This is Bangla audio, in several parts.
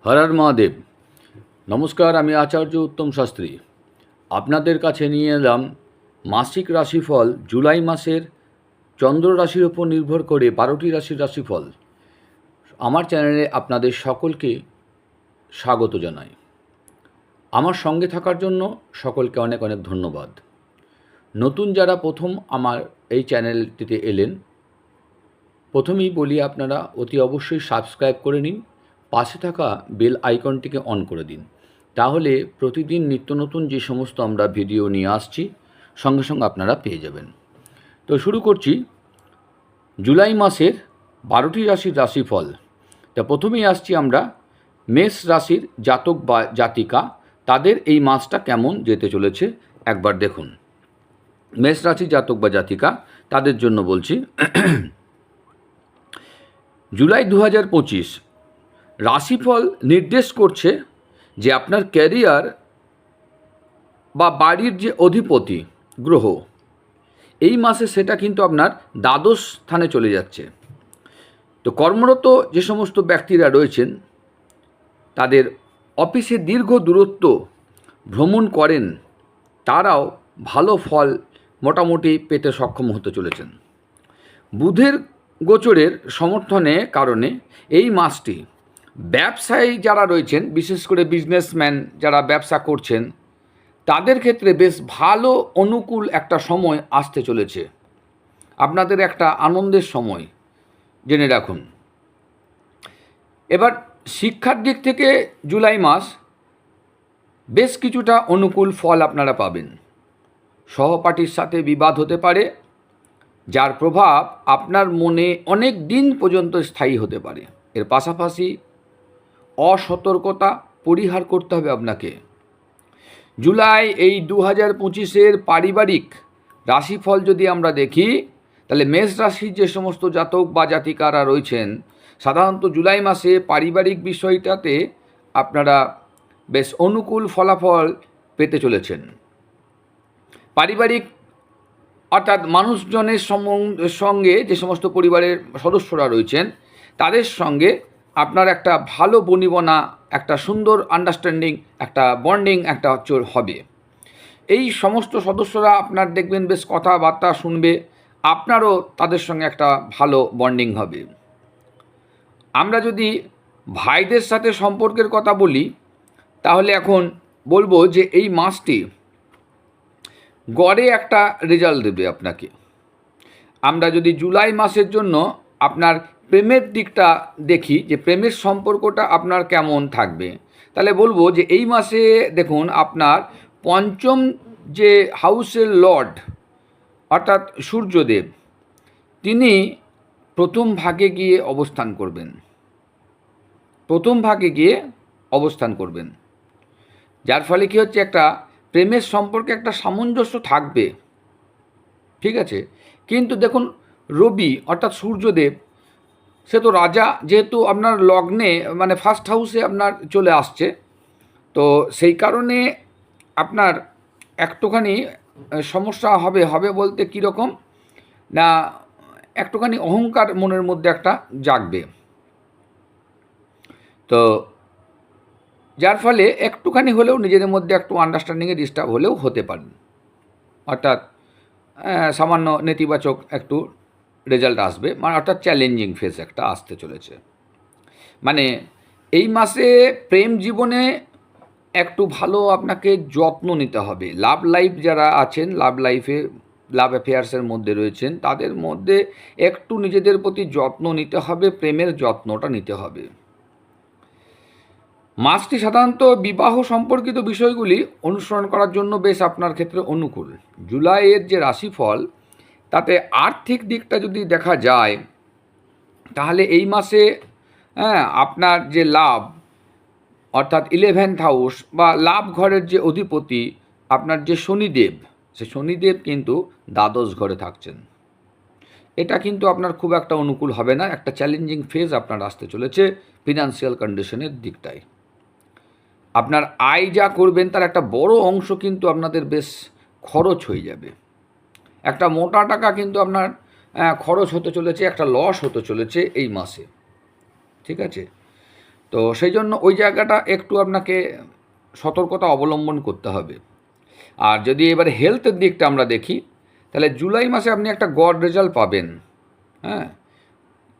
হর হর মহাদেব। নমস্কার, আমি আচার্য উত্তম শাস্ত্রী আপনাদের কাছে নিয়ে এলাম মাসিক রাশিফল জুলাই মাসের চন্দ্র রাশির ওপর নির্ভর করে 12টি রাশির রাশিফল। আমার চ্যানেলে আপনাদের সকলকে স্বাগত জানাই। আমার সঙ্গে থাকার জন্য সকলকে অনেক অনেক ধন্যবাদ। নতুন যারা প্রথম আমার এই চ্যানেলটিতে এলেন, প্রথমেই বলি আপনারা অতি অবশ্যই সাবস্ক্রাইব করে নিন, পাশে থাকা বেল আইকনটিকে অন করে দিন। তাহলে প্রতিদিন নিত্য নতুন যে সমস্ত আমরা ভিডিও নিয়ে আসছি সঙ্গে সঙ্গে আপনারা পেয়ে যাবেন। তো শুরু করছি জুলাই মাসের 12টি রাশির রাশিফল। তা প্রথমেই আসছি আমরা মেষ রাশির জাতক বা জাতিকা, তাদের এই মাসটা কেমন যেতে চলেছে একবার দেখুন। মেষ রাশির জাতক বা জাতিকা তাদের জন্য বলছি জুলাই 2025 রাশিফল নির্দেশ করছে যে আপনার ক্যারিয়ার বা বাড়ির যে অধিপতি গ্রহ এই মাসে সেটা কিন্তু আপনার দ্বাদশ স্থানে চলে যাচ্ছে। তো কর্মরত যে সমস্ত ব্যক্তিরা রয়েছেন তাদের অফিসে দীর্ঘ দূরত্ব ভ্রমণ করেন, তারাও ভালো ফল মোটামুটি পেতে সক্ষম হতে চলেছেন। বুধের গোচরের সমর্থনে কারণে এই মাসটি ব্যবসায়ী যারা রয়েছেন, বিশেষ করে বিজনেসম্যান যারা ব্যবসা করছেন, তাদের ক্ষেত্রে বেশ ভালো অনুকূল একটা সময় আসতে চলেছে। আপনাদের একটা আনন্দের সময় জেনে রাখুন। এবার শিক্ষার দিক থেকে জুলাই মাস বেশ কিছুটা অনুকূল ফল আপনারা পাবেন। সহপাঠীর সাথে বিবাদ হতে পারে, যার প্রভাব আপনার মনে অনেক দিন পর্যন্ত স্থায়ী হতে পারে। এর পাশাপাশি অসতর্কতা পরিহার করতে হবে আপনাকে। জুলাই এই 2025 পারিবারিক রাশিফল যদি আমরা দেখি, তাহলে মেষ রাশির যে সমস্ত জাতক বা জাতিকারা রয়েছেন, সাধারণত জুলাই মাসে পারিবারিক বিষয়টাতে আপনারা বেশ অনুকূল ফলাফল পেতে চলেছেন। পারিবারিক অর্থাৎ মানুষজনের সঙ্গে যে সমস্ত পরিবারের সদস্যরা রয়েছেন তাদের সঙ্গে আপনার একটা ভালো বনিবনা, একটা সুন্দর আন্ডারস্ট্যান্ডিং, একটা বন্ডিং একটা হবে। এই সমস্ত সদস্যরা আপনার দেখবেন বেশ কথাবার্তা শুনবে, আপনারও তাদের সঙ্গে একটা ভালো বন্ডিং হবে। আমরা যদি ভাইদের সাথে সম্পর্কের কথা বলি, তাহলে এখন বলবো যে এই মাসটি গড়ে একটা রেজাল্ট দেবে আপনাকে। আমরা যদি জুলাই মাসের জন্য আপনার প্রেমের দিকটা দেখি, যে প্রেমের সম্পর্কটা আপনার কেমন থাকবে, তাহলে বলবো যে এই মাসে দেখুন আপনার পঞ্চম যে হাউসের লর্ড অর্থাৎ সূর্যদেব, তিনি প্রথম ভাগে গিয়ে অবস্থান করবেন। যার ফলে কী হচ্ছে, একটা প্রেমের সম্পর্কে একটা সামঞ্জস্য থাকবে, ঠিক আছে। কিন্তু দেখুন রবি অর্থাৎ সূর্যদেব, সে তো রাজা, যেহেতু আপনার লগ্নে মানে ফার্স্ট হাউসে আপনার চলে আসছে, তো সেই কারণে আপনার একটুখানি সমস্যা হবে বলতে কীরকম না, একটুখানি অহংকার মনের মধ্যে একটা জাগবে। তো যার ফলে একটুখানি হলেও নিজেদের মধ্যে একটু আন্ডারস্ট্যান্ডিংয়ে ডিস্টার্ব হলেও হতে পারেন, অর্থাৎ সামান্য নেতিবাচক একটু রেজাল্ট আসবে, মানে অর্থাৎ চ্যালেঞ্জিং ফেজ একটা আসতে চলেছে। মানে এই মাসে প্রেম জীবনে একটু ভালো আপনাকে যত্ন নিতে হবে। লাভ লাইফ যারা আছেন, লাভ অ্যাফেয়ার্সের মধ্যে রয়েছেন, তাদের মধ্যে একটু নিজেদের প্রতি যত্ন নিতে হবে, প্রেমের যত্নটা নিতে হবে। মাসটি সাধারণত বিবাহ সম্পর্কিত বিষয়গুলি অনুসরণ করার জন্য বেশ আপনার ক্ষেত্রে অনুকূল। জুলাইয়ের যে রাশিফল, তাতে আর্থিক দিকটা যদি দেখা যায়, তাহলে এই মাসে আপনার যে লাভ অর্থাৎ 11th হাউস বা লাভ ঘরের যে অধিপতি আপনার যে শনিদেব, সে শনিদেব কিন্তু দ্বাদশ ঘরে থাকছেন। এটা কিন্তু আপনার খুব একটা অনুকূল হবে না, একটা চ্যালেঞ্জিং ফেজ আপনার আসতে চলেছে ফিনান্সিয়াল কন্ডিশনের দিকটায়। আপনার আয় যা করবেন তার একটা বড় অংশ কিন্তু আপনাদের বেশ খরচ হয়ে যাবে। একটা মোটা টাকা কিন্তু আপনার খরচ হতে চলেছে, একটা লস হতে চলেছে এই মাসে, ঠিক আছে। তো সেই জন্য ওই জায়গাটা একটু আপনাকে সতর্কতা অবলম্বন করতে হবে। আর যদি এবারে হেলথের দিকটা আমরা দেখি, তাহলে জুলাই মাসে আপনি একটা গড় রেজাল্ট পাবেন। হ্যাঁ,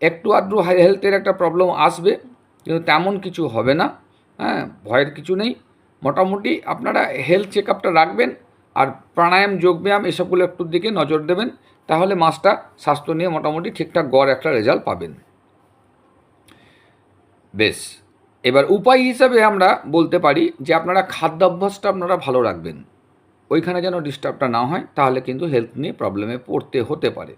একটু আধটু হেলথের একটা প্রবলেম আসবে, কিন্তু তেমন কিছু হবে না। হ্যাঁ, ভয়ের কিছু নেই। মোটামুটি আপনারা হেলথ চেক আপটা রাখবেন, আর প্রাণায়াম, যোগব্যায়াম এসবগুলো একটুর দিকে নজর দেবেন, তাহলে মাসটা স্বাস্থ্য নিয়ে মোটামুটি ঠিকঠাক গড় একটা রেজাল্ট পাবেন। বেশ, এবার উপায় হিসাবে আমরা বলতে পারি যে আপনারা খাদ্যাভ্যাসটা আপনারা ভালো রাখবেন, ওইখানে যেন ডিস্টার্বটা না হয়, তাহলে কিন্তু হেলথ নিয়ে প্রবলেমে পড়তে হতে পারে।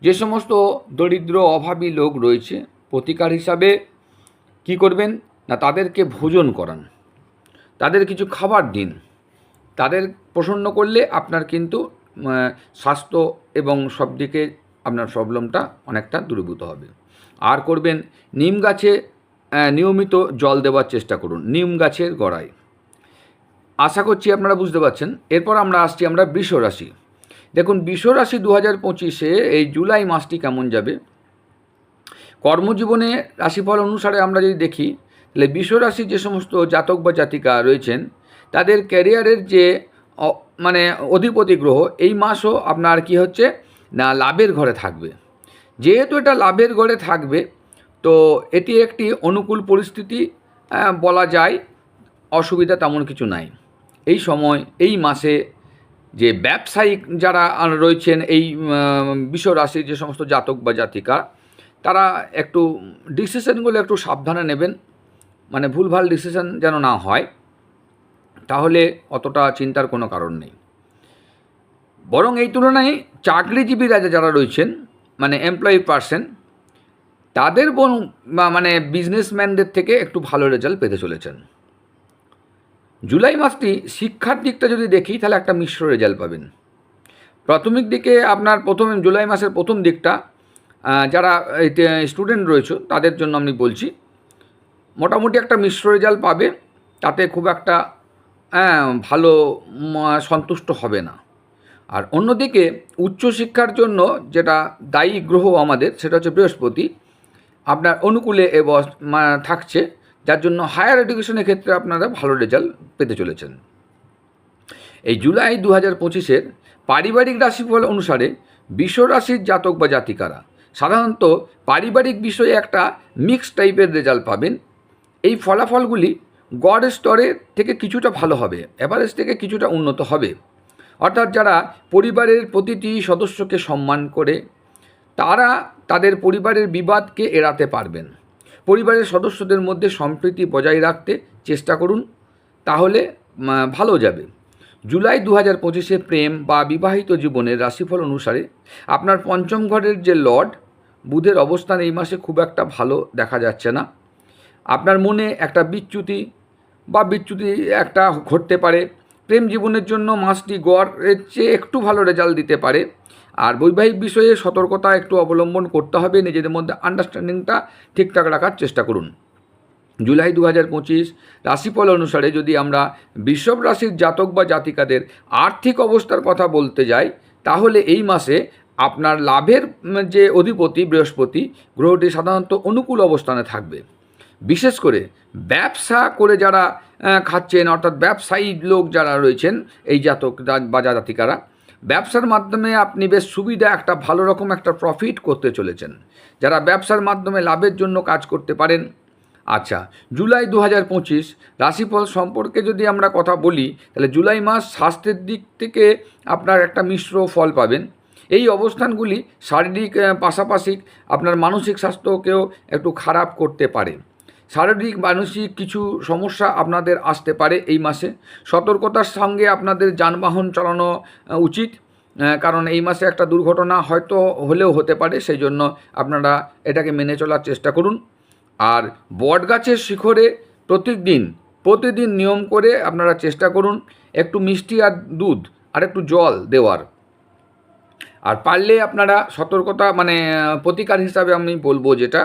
যে সমস্ত দরিদ্র অভাবী লোক রয়েছে, প্রতিকার হিসাবে কি করবেন না, তাদেরকে ভোজন করান, তাদের কিছু খাবার দিন। তাদের প্রসন্ন করলে আপনার কিন্তু স্বাস্থ্য এবং সব দিকে আপনার প্রবলেমটা অনেকটা দূরীভূত হবে। আর করবেন, নিম গাছে নিয়মিত জল দেওয়ার চেষ্টা করুন, নিম গাছের গোড়ায়। আশা করছি আপনারা বুঝতে পারছেন। এরপর আমরা আসছি বৃষ রাশি। দেখুন, বৃষ রাশি 2025-এ এই জুলাই মাসটি কেমন যাবে। কর্মজীবনে রাশিফল অনুসারে আমরা যদি দেখি, তাহলে বৃষ রাশির যে সমস্ত জাতক বা জাতিকা রয়েছেন, তাদের ক্যারিয়ারের যে মানে অধিপতি গ্রহ এই মাসও আপনার কি হচ্ছে না, লাভের ঘরে থাকবে। যেহেতু এটা লাভের ঘরে থাকবে, তো এটি একটি অনুকূল পরিস্থিতি বলা যায়, অসুবিধা তেমন কিছু নাই। এই সময়, এই মাসে যে ব্যবসায়িক যারা রয়েছেন, এই বৃষ রাশির যে সমস্ত জাতক বা জাতিকা, তারা একটু ডিসিশনগুলো একটু সাবধানে নেবেন, মানে ভুলভাল ডিসিশন যেন না হয়, তাহলে অতটা চিন্তার কোনো কারণ নেই। বরং এই তুলনায় চাকরিজীবীরা যারা রয়েছেন, মানে এমপ্লয়ি পার্সন, তাদের মানে বিজনেসম্যানদের থেকে একটু ভালো রেজাল্ট পেতে চলেছেন। জুলাই মাসটি শিক্ষার দিকটা যদি দেখি, তাহলে একটা মিশ্র রেজাল্ট পাবেন। প্রাথমিক দিকে আপনার জুলাই মাসের প্রথম দিকটা যারা স্টুডেন্ট রয়েছে তাদের জন্য আমি বলছি, মোটামুটি একটা মিশ্র রেজাল্ট পাবে, তাতে খুব একটা ভালো সন্তুষ্ট হবে না। আর অন্যদিকে উচ্চশিক্ষার জন্য যেটা দায়ী গ্রহ আমাদের, সেটা হচ্ছে বৃহস্পতি, আপনার অনুকূলে থাকছে, যার জন্য হায়ার এডুকেশনের ক্ষেত্রে আপনারা ভালো রেজাল্ট পেতে চলেছেন। এই জুলাই 2025-এর পারিবারিক রাশিফল অনুসারে বৃষ রাশির জাতক বা জাতিকারা সাধারণত পারিবারিক বিষয়ে একটা মিক্সড টাইপের রেজাল্ট পাবেন। এই ফলাফলগুলি গড় স্তরের থেকে কিছুটা ভালো হবে, অ্যাভারেজ থেকে কিছুটা উন্নত হবে। অর্থাৎ যারা পরিবারের প্রতিটি সদস্যকে সম্মান করে, তারা তাদের পরিবারের বিবাদকে এড়াতে পারবেন। পরিবারের সদস্যদের মধ্যে সম্প্রীতি বজায় রাখতে চেষ্টা করুন, তাহলে ভালো যাবে। জুলাই 2025-এ প্রেম বা বিবাহিত জীবনের রাশিফল অনুসারে আপনার পঞ্চম ঘরের যে লর্ড বুধের অবস্থান এই মাসে খুব একটা ভালো দেখা যাচ্ছে না। আপনার মনে একটা বিচ্যুতি একটা ঘটতে পারে। প্রেম জীবনের জন্য মাসটি গড়ের চেয়ে একটু ভালো রেজাল্ট দিতে পারে। আর বৈবাহিক বিষয়ে সতর্কতা একটু অবলম্বন করতে হবে, নিজেদের মধ্যে আন্ডারস্ট্যান্ডিংটা ঠিকঠাক রাখার চেষ্টা করুন। জুলাই 2025 রাশিফল অনুসারে যদি আমরা বৃষভ রাশির জাতক বা জাতিকাদের আর্থিক অবস্থার কথা বলতে যাই, তাহলে এই মাসে আপনার লাভের যে অধিপতি বৃহস্পতি গ্রহটি সাধারণত অনুকূল অবস্থানে থাকবে। বিশেষ করে ব্যবসা করে যারা খাচ্ছেন, অর্থাৎ ব্যবসায়ী লোক যারা রয়েছেন, এই জাতক বা জাতিকারা, ব্যবসার মাধ্যমে আপনি বেশ সুবিধা একটা ভালো রকম একটা প্রফিট করতে চলেছেন, যারা ব্যবসার মাধ্যমে লাভের জন্য কাজ করতে পারেন। আচ্ছা, জুলাই 2025 রাশিফল সম্পর্কে যদি আমরা কথা বলি, তাহলে জুলাই মাস স্বাস্থ্যের দিক থেকে আপনার একটা মিশ্র ফল পাবেন। এই অবস্থানগুলি শারীরিক পাশাপাশি আপনার মানসিক স্বাস্থ্যকেও একটু খারাপ করতে পারে। শারীরিক মানসিক কিছু সমস্যা আপনাদের আসতে পারে এই মাসে। সতর্কতার সঙ্গে আপনাদের যানবাহন চালানো উচিত, কারণ এই মাসে একটা দুর্ঘটনা হয়তো হলেও হতে পারে, সেই জন্য আপনারা এটাকে মেনে চলার চেষ্টা করুন। আর বট গাছের শিখরে প্রতিদিন নিয়ম করে আপনারা চেষ্টা করুন একটু মিষ্টি আর দুধ আর একটু জল দেওয়ার। আর পারলে আপনারা সতর্কতা প্রতিকার হিসাবে আমি বলবো যেটা,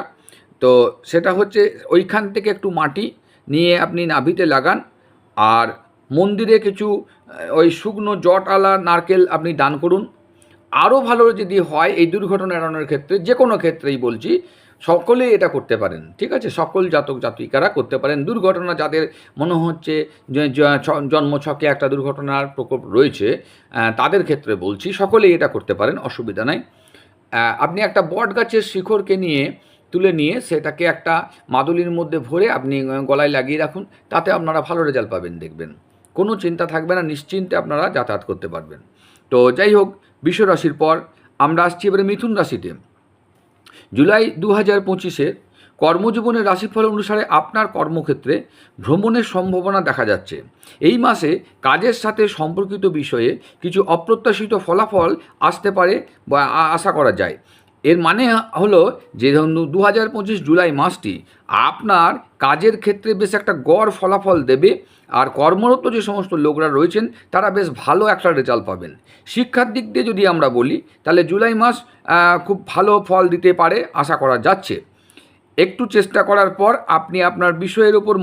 তো সেটা হচ্ছে ওইখান থেকে একটু মাটি নিয়ে আপনি নাভিতে লাগান, আর মন্দিরে কিছু ওই শুকনো জটআলা নারকেল আপনি দান করুন। আরও ভালো যদি হয় এই দুর্ঘটনা এড়ানোর ক্ষেত্রে, যে কোনো ক্ষেত্রেই বলছি, সকলেই এটা করতে পারেন, ঠিক আছে? সকল জাতক জাতিকারা করতে পারেন। দুর্ঘটনা যাদের মনে হচ্ছে যে জন্মছকে একটা দুর্ঘটনার প্রকোপ রয়েছে, তাদের ক্ষেত্রে বলছি সকলেই এটা করতে পারেন, অসুবিধা নাই। আপনি একটা বট গাছের শিকড়কে তুলে নিয়ে সেটাকে একটা মাদুলির মধ্যে ভরে আপনি গলায় লাগিয়ে রাখুন, তাতে আপনারা ভালো রেজাল্ট পাবেন দেখবেন। কোনো চিন্তা থাকবে না, নিশ্চিন্তে আপনারা যাতায়াত করতে পারবেন। তো যাই হোক, বৃষ রাশির পর আমরা আসছি এবারে মিথুন রাশিতে। জুলাই 2025-এ কর্মজীবনের রাশিফল অনুসারে আপনার কর্মক্ষেত্রে ভ্রমণের সম্ভাবনা দেখা যাচ্ছে। এই মাসে কাজের সাথে সম্পর্কিত বিষয়ে কিছু অপ্রত্যাশিত ফলাফল আসতে পারে বা আশা করা যায়। এর মানে হলো যে 2025 জুলাই মাসটি আপনার কাজের ক্ষেত্রে বেশ একটা গড় ফলাফল দেবে, আর কর্মরত যে সমস্ত লোকরা রয়েছেন তারা বেশ ভালো একটা রেজাল্ট পাবেন। শিক্ষার দিক দিয়ে যদি আমরা বলি, তাহলে জুলাই মাস খুব ভালো ফল দিতে পারে আশা করা যাচ্ছে। একটু চেষ্টা করার পর আপনি আপনার বিষয়ের উপর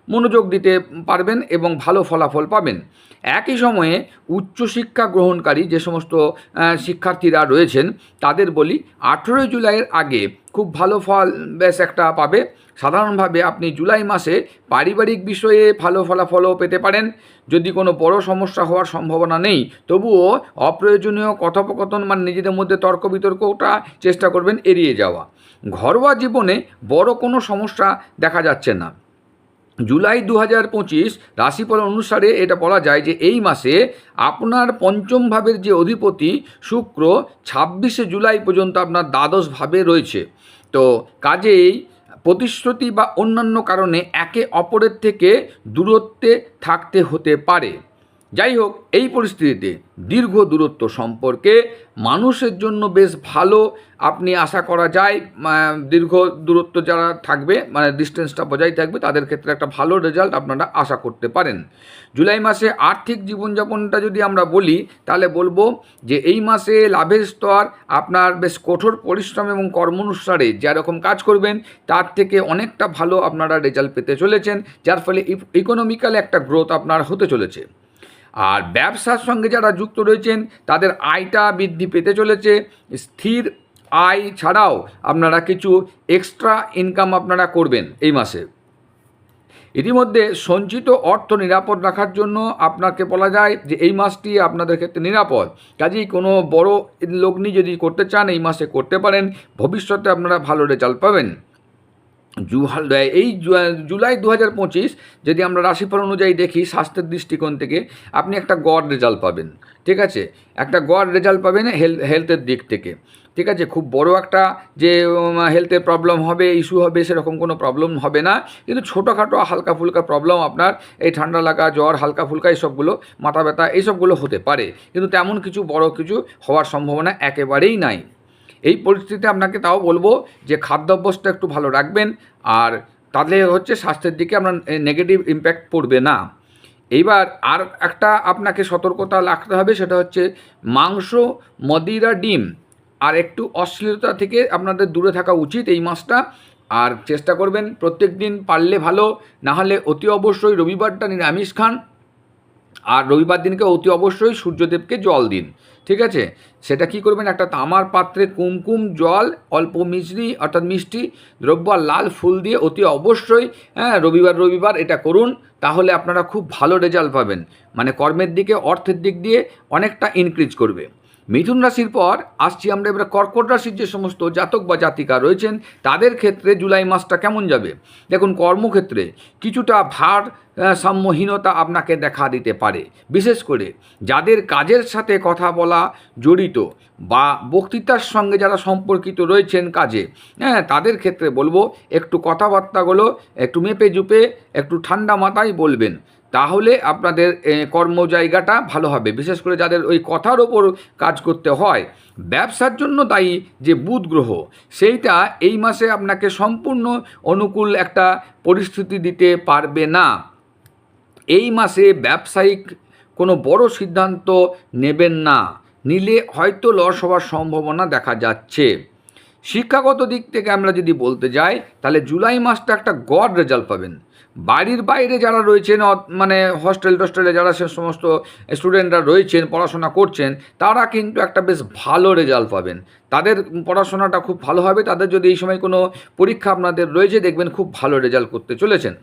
মনোযোগ দিতে পারবেন এবং ভালো ফলাফল পাবেন। একই সময়ে উচ্চশিক্ষা গ্রহণকারী যে সমস্ত শিক্ষার্থীরা রয়েছেন তাদের বলি, 18 জুলাইয়ের আগে খুব ভালো ফল বেশ একটা পাবে। সাধারণভাবে আপনি জুলাই মাসে পারিবারিক বিষয়ে ভালো ফলাফলও পেতে পারেন। যদি কোনো বড় সমস্যা হওয়ার সম্ভাবনা নেই, তবুও অপ্রয়োজনীয় কথোপকথন নিজেদের মধ্যে তর্ক বিতর্কটা চেষ্টা করবেন এড়িয়ে যাওয়া। ঘরোয়া জীবনে বড় কোনো সমস্যা দেখা যাচ্ছে না। জুলাই 2025 রাশিফল অনুসারে এটা বলা যায় যে এই মাসে আপনার পঞ্চম ভাবের যে অধিপতি শুক্র 26 জুলাই পর্যন্ত আপনার দ্বাদশ ভাবে রয়েছে। তো কাজেই প্রতিশ্রুতি বা অন্যান্য কারণে একে অপরের থেকে দূরত্বে থাকতে হতে পারে। যাই হোক, এই পরিস্থিতিতে দীর্ঘ দূরত্ব সম্পর্কে মানুষের জন্য বেশ ভালো আপনি আশা করা যায়। দীর্ঘ দূরত্ব যারা থাকবে, ডিস্টেন্সটা বজায় থাকবে, তাদের ক্ষেত্রে একটা ভালো রেজাল্ট আপনারা আশা করতে পারেন। জুলাই মাসে আর্থিক জীবনযাপনটা যদি আমরা বলি, তাহলে বলবো যে এই মাসে লাভের স্তর আপনার বেশ কঠোর পরিশ্রম এবং কর্মানুসারে যেরকম কাজ করবেন তার থেকে অনেকটা ভালো আপনারা রেজাল্ট পেতে চলেছেন, যার ফলে ইকোনমিক্যাল একটা গ্রোথ আপনার হতে চলেছে। আর ব্যবসার সঙ্গে যারা যুক্ত রয়েছেন তাদের আয়টা বৃদ্ধি পেতে চলেছে। স্থির আয় ছাড়াও আপনারা কিছু এক্সট্রা ইনকাম আপনারা করবেন এই মাসে। ইতিমধ্যে সঞ্চিত অর্থ নিরাপদ রাখার জন্য আপনাকে বলা যায় যে এই মাসটি আপনাদের ক্ষেত্রে নিরাপদ। কাজেই কোনো বড় লগ্নি যদি করতে চান এই মাসে করতে পারেন, ভবিষ্যতে আপনারা ভালো রেজাল্ট পাবেন। এই জুলাই 2025 যদি আমরা রাশিফল অনুযায়ী দেখি, স্বাস্থ্যের দৃষ্টিকোণ থেকে আপনি একটা গড় রেজাল্ট পাবেন, ঠিক আছে? একটা গড় রেজাল্ট পাবেন হেলথের দিক থেকে, ঠিক আছে? খুব বড় একটা যে হেলথের প্রবলেম হবে, ইস্যু হবে, সেরকম কোনো প্রবলেম হবে না। কিন্তু ছোটোখাটো হালকা ফুলকা প্রবলেম আপনার এই ঠান্ডা লাগা, জ্বর, হালকা ফুলকা এইসবগুলো, মাথা ব্যথা এইসবগুলো হতে পারে, কিন্তু তেমন কিছু বড় কিছু হওয়ার সম্ভাবনা একেবারেই নাই। এই পরিস্থিতিতে আপনাকে তাও বলবো যে খাদ্যাভ্যাসটা একটু ভালো রাখবেন, আর তাহলে হচ্ছে স্বাস্থ্যের দিকে আপনার নেগেটিভ ইম্প্যাক্ট পড়বে না। এইবার আর একটা আপনাকে সতর্কতা রাখতে হবে, সেটা হচ্ছে মাংস, মদিরা, ডিম আর একটু অশ্লীলতা থেকে আপনাদের দূরে থাকা উচিত এই মাসটা। আর চেষ্টা করবেন প্রত্যেক দিন পারলে ভালো, না হলে অতি অবশ্যই রবিবারটা নিরামিষ খান, আর রবিবার দিনকে অতি অবশ্যই সূর্যদেবকে জল দিন, ঠিক আছে? সেটা কি করবেন, একটা তামার পাত্রে কুমকুম জল, অল্প মিশ্রি অর্থাৎ মিষ্টি দ্রব্য আর লাল ফুল দিয়ে অতি অবশ্যই রবিবার এটা করুন, তাহলে আপনারা খুব ভালো রেজাল্ট পাবেন। কর্মের দিকে, অর্থের দিক দিয়ে অনেকটা ইনক্রিজ করবে। মিথুন রাশির পর আসছি আমরা এবারে কর্কট রাশির যে সমস্ত জাতক বা জাতিকা রয়েছেন তাদের ক্ষেত্রে জুলাই মাসটা কেমন যাবে। দেখুন, কর্মক্ষেত্রে কিছুটা ভারসাম্যহীনতা আপনাকে দেখা দিতে পারে, বিশেষ করে যাদের কাজের সাথে কথা বলা জড়িত বা বক্তৃতার সঙ্গে যারা সম্পর্কিত রয়েছেন কাজে, তাদের ক্ষেত্রে বলবো একটু কথাবার্তাগুলো একটু মেপে জুপে একটু ঠান্ডা মাথায় বলবেন, তাহলে আপনাদের কর্ম জায়গাটা ভালো হবে। বিশেষ করে যাদের ওই কথার ওপর কাজ করতে হয়। ব্যবসার জন্য দায়ী যে বুধ গ্রহ, সেইটা এই মাসে আপনাকে সম্পূর্ণ অনুকূল একটা পরিস্থিতি দিতে পারবে না। এই মাসে ব্যবসায়িক কোনো বড় সিদ্ধান্ত নেবেন না, নিলে হয়তো লস হওয়ার সম্ভাবনা দেখা যাচ্ছে। শিক্ষাগত দিক থেকে আমরা যদি বলতে যাই, তাহলে জুলাই মাসটা একটা গড় রেজাল্ট পাবেন। বাড়ির বাইরে যারা রয়েছেন মানে হস্টেল টস্টেলে যারা সে সমস্ত স্টুডেন্টরা রয়েছেন পড়াশোনা করছেন, তারা কিন্তু একটা বেশ ভালো রেজাল্ট পাবেন। তাদের পড়াশোনাটা খুব ভালো হবে। তাদের যদি এই সময় কোনো পরীক্ষা আপনাদের রয়েছে, দেখবেন খুব ভালো রেজাল্ট করতে চলেছেন।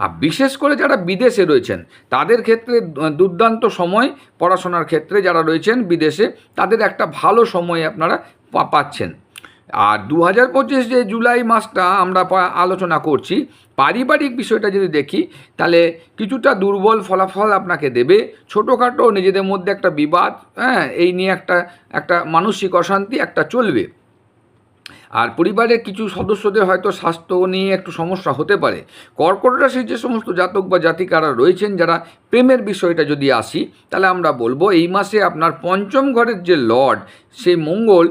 আর বিশেষ করে যারা বিদেশে রয়েছেন তাদের ক্ষেত্রে দুর্দান্ত সময়, পড়াশোনার ক্ষেত্রে যারা রয়েছেন বিদেশে তাদের একটা ভালো সময় আপনারা পাচ্ছেন। আর 2025 যে জুলাই মাসটা আমরা আলোচনা করছি, পারিবারিক বিষয়টা যদি দেখি তাহলে কিছুটা দুর্বল ফলাফল আপনাকে দেবে। ছোটোখাটো নিজেদের মধ্যে একটা বিবাদ, এই নিয়ে একটা মানসিক অশান্তি একটা চলবে। আর পরিবারের কিছু সদস্যদের হয়তো স্বাস্থ্য নিয়ে একটু সমস্যা হতে পারে। কর্কট রাশির যে সমস্ত জাতক বা জাতিকারা রয়েছেন, যারা প্রেমের বিষয়টা যদি আসি, তাহলে আমরা বলবো এই মাসে আপনার পঞ্চম ঘরের যে লর্ড সেই মঙ্গল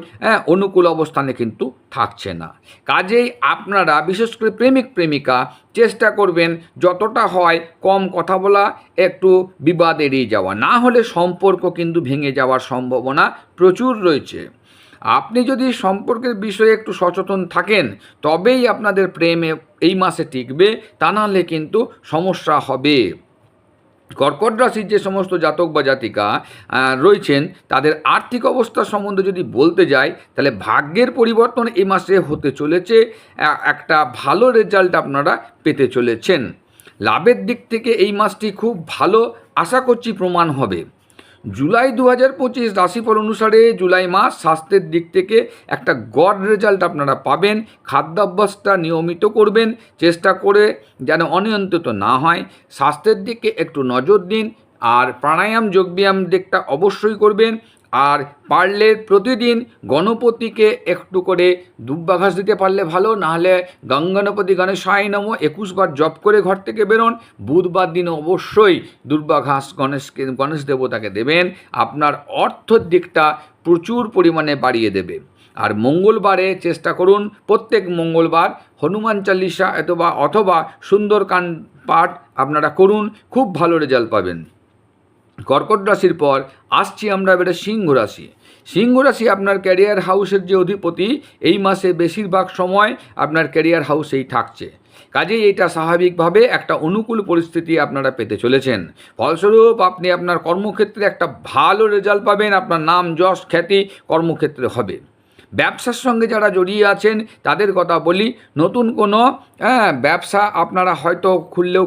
অনুকূল অবস্থানে কিন্তু থাকছে না। কাজেই আপনারা বিশেষ করে প্রেমিক প্রেমিকা চেষ্টা করবেন যতটা হয় কম কথা বলা, একটু বিবাদ এড়িয়ে যাওয়া, না হলে সম্পর্ক কিন্তু ভেঙে যাওয়ার সম্ভাবনা প্রচুর রয়েছে। আপনি যদি সম্পর্কের বিষয়ে একটু সচেতন থাকেন তবেই আপনাদের প্রেমে এই মাসে টিকবে, তা নাহলে কিন্তু সমস্যা হবে। কর্কট রাশির যে সমস্ত জাতক বা জাতিকা রয়েছেন তাদের আর্থিক অবস্থা সম্বন্ধে যদি বলতে যাই, তাহলে ভাগ্যের পরিবর্তন এই মাসে হতে চলেছে। একটা ভালো রেজাল্ট আপনারা পেতে চলেছেন। লাভের দিক থেকে এই মাসটি খুব ভালো আশা করছি প্রমাণ হবে। জুলাই 2025 রাশিফল অনুসারে জুলাই মাস স্বাস্থ্যের দিক থেকে একটা গড রেজাল্ট আপনারা পাবেন। খাদ্যাভ্যাসটা নিয়মিত করবেন, চেষ্টা করে যেন অনিয়ন্ত্রিত না হয়। স্বাস্থ্যের দিকে একটু নজর দিন, আর প্রাণায়াম যোগব্যায়াম দিকটা অবশ্যই করবেন। আর পারলে প্রতিদিন গণপতিকে একটু করে দুব্বা ঘাস দিতে পারলে ভালো, নাহলে গঙ্গণপতি গণেশায় নমঃ 21 বার জপ করে ঘর থেকে বেরোন। বুধবার দিন অবশ্যই দুর্বা ঘাস গণেশ দেবতাকে দেবেন, আপনার অর্থর দিকটা প্রচুর পরিমাণে বাড়িয়ে দেবে। আর মঙ্গলবারে চেষ্টা করুন প্রত্যেক মঙ্গলবার হনুমান চালিসা অথবা সুন্দরকাণ্ড পাঠ আপনারা করুন, খুব ভালো রেজাল্ট পাবেন। কর্কট রাশির পর আসছি আমরা এবারে সিংহ রাশি। সিংহ রাশি আপনার ক্যারিয়ার হাউসের যে অধিপতি, এই মাসে বেশিরভাগ সময় আপনার ক্যারিয়ার হাউসেই থাকছে। কাজেই এটা স্বাভাবিকভাবে একটা অনুকূল পরিস্থিতি আপনারা পেতে চলেছেন। ফলস্বরূপ আপনি আপনার কর্মক্ষেত্রে একটা ভালো রেজাল্ট পাবেন, আপনার নাম যশ খ্যাতি কর্মক্ষেত্রে হবে। ব্যবসার সঙ্গে যারা জড়িয়ে আছেন তাদের কথা বলি, নতুন কোনো ব্যবসা আপনারা হয়তো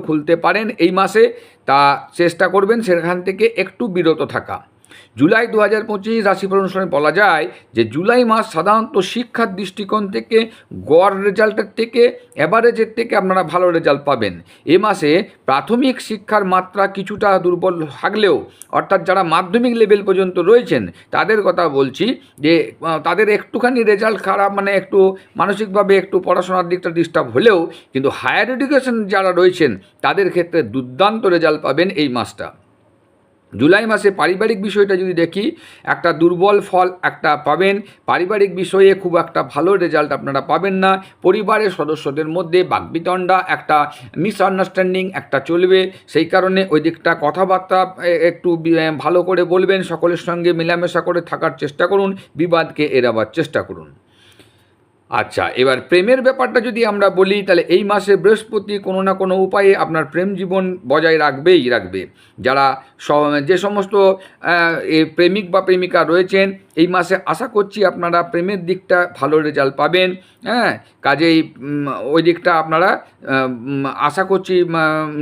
খুলতে পারেন এই মাসে, তা চেষ্টা করবেন সেখান থেকে একটু বিরত থাকা। জুলাই 2025 রাশিফল অনুসারে বলা যায় যে জুলাই মাস সাধারণত শিক্ষার দৃষ্টিকোণ থেকে গড় রেজাল্টের থেকে অ্যাভারেজের থেকে আপনারা ভালো রেজাল্ট পাবেন। এ মাসে প্রাথমিক শিক্ষার মাত্রা কিছুটা দুর্বল থাকলেও, অর্থাৎ যারা মাধ্যমিক লেভেল পর্যন্ত রয়েছেন তাদের কথা বলছি, যে তাদের একটুখানি রেজাল্ট খারাপ, মানে একটু মানসিকভাবে একটু পড়াশোনার দিকটা ডিস্টার্ব হলেও, কিন্তু হায়ার এডুকেশন যারা রয়েছেন তাদের ক্ষেত্রে দুর্দান্ত রেজাল্ট পাবেন এই মাসটা। জুলাই মাসে পারিবারিক বিষয়টা যদি দেখি, একটা দুর্বল ফল একটা পাবেন। পারিবারিক বিষয়ে খুব একটা ভালো রেজাল্ট আপনারা পাবেন না। পরিবারের সদস্যদের মধ্যে বাকবিতণ্ডা, একটা মিসআন্ডারস্ট্যান্ডিং একটা চলবে। সেই কারণে ওই দিকটা কথাবার্তা একটু ভালো করে বলবেন, সকলের সঙ্গে মেলামেশা করে থাকার চেষ্টা করুন, বিবাদকে এড়াবার চেষ্টা করুন। আচ্ছা, এবার প্রেমের ব্যাপারটা যদি আমরা বলি, তাহলে এই মাসে বৃহস্পতি কোনো না কোনো উপায়ে আপনার প্রেম জীবন বজায় রাখবে। যারা যে সমস্ত প্রেমিক বা প্রেমিকা রয়েছেন এই মাসে আশা করছি আপনারা প্রেমের দিকটা ভালো রেজাল্ট পাবেন। কাজেই ওই দিকটা আপনারা আশা করছি